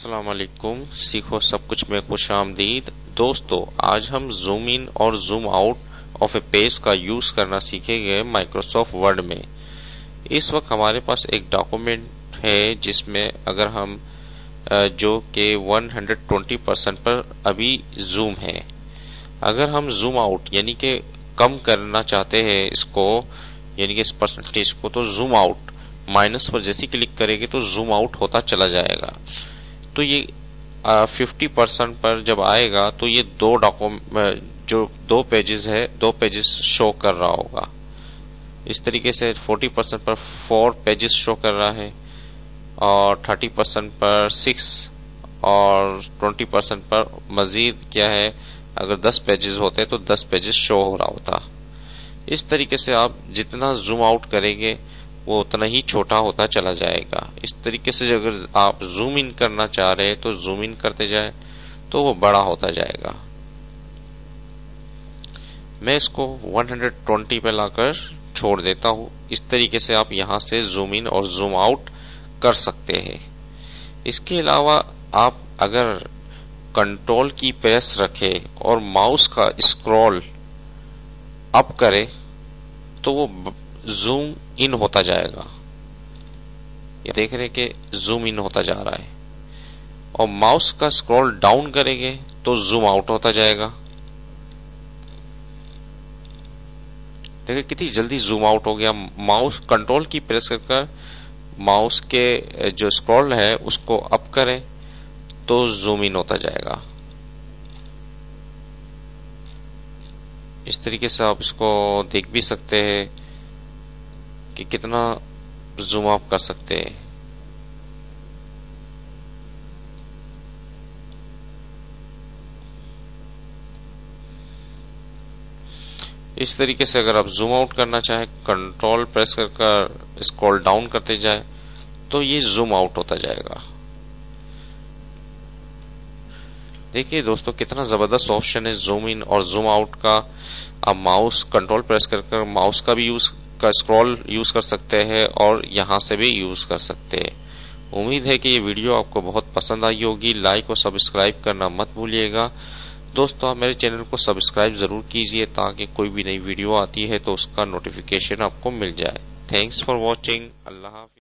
अस्सलाम वालेकुम। सीखो सब कुछ में खुश आमदीद। दोस्तों, आज हम जूम इन और zoom out of A page का यूज करना सीखेंगे माइक्रोसॉफ्ट वर्ड में। इस वक्त हमारे पास एक डॉक्यूमेंट है जिसमें अगर हम जो कि 120% पर अभी जूम है, अगर हम जूम आउट यानी कि कम करना चाहते हैं इसको, यानी कि इस परसेंटेज को, तो जूम आउट माइनस पर जैसे क्लिक करेंगे तो जूम आउट होता चला जाएगा। तो ये 50% पर जब आएगा तो ये जो दो पेजेस है, दो पेजेस शो कर रहा होगा। इस तरीके से 40% पर 4 पेजेस शो कर रहा है और 30% पर 6 और 20% पर मजीद क्या है, अगर 10 पेजेस होते तो 10 पेजेस शो हो रहा होता। इस तरीके से आप जितना जूम आउट करेंगे वो उतना ही छोटा होता चला जाएगा। इस तरीके से अगर आप जूम इन करना चाह रहे हैं तो जूम इन करते जाए तो वो बड़ा होता जाएगा। मैं इसको 120 पे लाकर छोड़ देता हूं। इस तरीके से आप यहां से जूम इन और जूम आउट कर सकते हैं। इसके अलावा आप अगर कंट्रोल की प्रेस रखें और माउस का स्क्रॉल अप करे तो वो जूम इन होता जाएगा। ये देख रहे कि जूम इन होता जा रहा है, और माउस का स्क्रॉल डाउन करेंगे तो जूम आउट होता जाएगा। देखिए कितनी जल्दी जूम आउट हो गया। माउस कंट्रोल की प्रेस कर माउस के जो स्क्रॉल है उसको अप करें तो जूम इन होता जाएगा। इस तरीके से आप इसको देख भी सकते हैं कि कितना जूम अप कर सकते हैं। इस तरीके से अगर आप जूम आउट करना चाहें, कंट्रोल प्रेस कर स्क्रॉल डाउन करते जाए तो ये जूम आउट होता जाएगा। देखिए दोस्तों, कितना जबरदस्त ऑप्शन है जूम इन और जूम आउट का। आप माउस कंट्रोल प्रेस कर माउस का भी स्क्रॉल यूज कर सकते हैं और यहां से भी यूज कर सकते हैं। उम्मीद है कि ये वीडियो आपको बहुत पसंद आई होगी। लाइक और सब्सक्राइब करना मत भूलिएगा। दोस्तों, आप मेरे चैनल को सब्सक्राइब जरूर कीजिए ताकि कोई भी नई वीडियो आती है तो उसका नोटिफिकेशन आपको मिल जाए। Thanks for watching. Allah Hafiz.